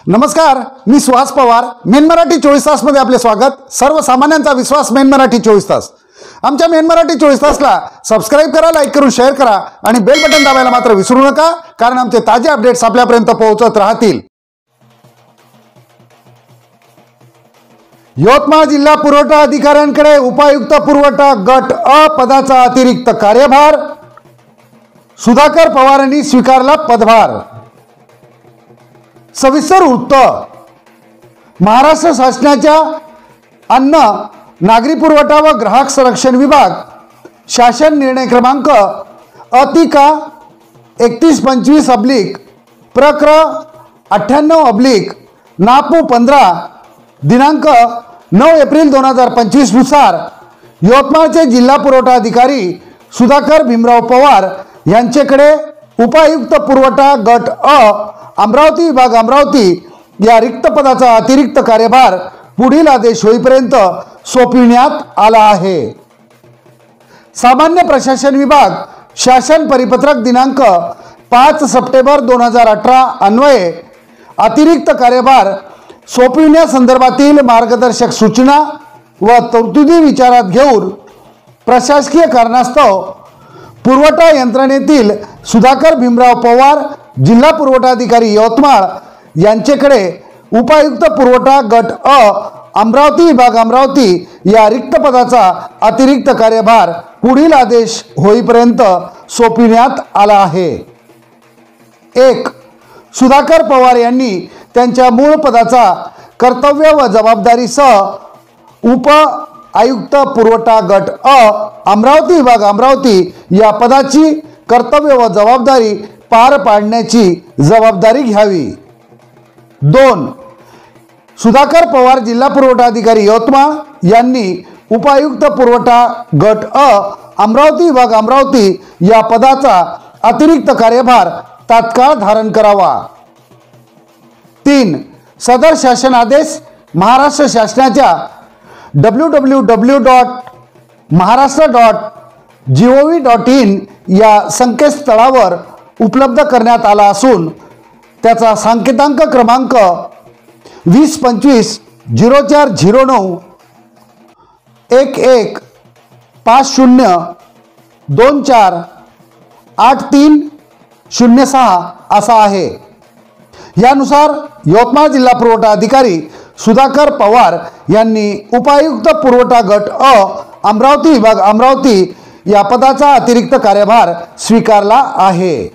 नमस्कार, मी सुहास पवार. मेन मराठी 24 तास मध्ये आपले स्वागत. सर्वसामान्यांचा विश्वास मेन मराठी 24 तास. आमच्या मेन मराठी 24 तासला सबस्क्राइब करा, लाईक करून शेअर करा आणि बेल बटन दाबायला मात्र विसरू नका, कारण आमचे ताजे अपडेट्स आपल्यापर्यंत पोहोचत राहतील. यवतमाळ जिल्हा पुरवठा अधिकाऱ्यांकडे उपायुक्त पुरवठा गट अ पदाचा अतिरिक्त कार्यभार. सुधाकर पवारांनी स्वीकारला पदभार. सविस्तर वृत्त. महाराष्ट्र शासनाच्या अन्न, नागरी पुरवठा व ग्राहक संरक्षण विभाग शासन निर्णय क्रमांक अतिका 3125 प्रक्र 98 नापू 15 दिनांक 9 एप्रिल 2025 नुसार यवतमाळचे जिल्हा पुरवठा अधिकारी सुधाकर भीमराव पवार यांच्याकडे उपायुक्त पुरवठा गट अ अमरावती विभाग अमरावती या रिक्त पदाचा अतिरिक्त कार्यभार पुढील आदेश होईपर्यंत सोपविण्यात आला आहे. सामान्य प्रशासन विभाग शासन परिपत्रक दिनांक 5 सप्टेंबर 2018 अन्वये अतिरिक्त कार्यभार सोपविण्यासंदर्भातील मार्गदर्शक सूचना व तरतुदी विचारात घेऊन प्रशासकीय कारणास्तव पुरवठा यंत्रणेतील सुधाकर भीमराव पवार जिल्हा पुरवठा अधिकारी यवतमाळ यांच्याकडे उपायुक्त पुरवठा गट अ अमरावती विभाग अमरावती या रिक्त पदाचा अतिरिक्त कार्यभार पुढील आदेश होईपर्यंत सोपविण्यात आला आहे. 1. सुधाकर पवार यांनी त्यांच्या मूळ पदाचा कर्तव्य व जबाबदारीसह उप आयुक्त पुरवठा गट अ अमरावती विभाग अमरावती या पदाची कर्तव्य व जबाबदारी पार पाडण्याची जबाबदारी घ्यावी. 2. सुधाकर पवार जिल्हा पुरवठा अधिकारी यवतमाळ यांनी उपायुक्त पुरवठा गट अ अमरावती विभाग अमरावती या पदाचा अतिरिक्त कार्यभार तात्काळ धारण करावा. 3. सदर शासन आदेश महाराष्ट्र शासनाच्या www.maharashtra.gov.in या संकेतस्थळावर उपलब्ध करण्यात आला असून त्याचा सांकेतांक क्रमांक 2025-0409 1150248306 असा आहे. यानुसार यवतमाळ जिल्हा पुरवठा अधिकारी सुधाकर पवार यांनी उपायुक्त पुरवठा गट अ अमरावती विभाग अमरावती या पदाचा अतिरिक्त कार्यभार स्वीकारला आहे.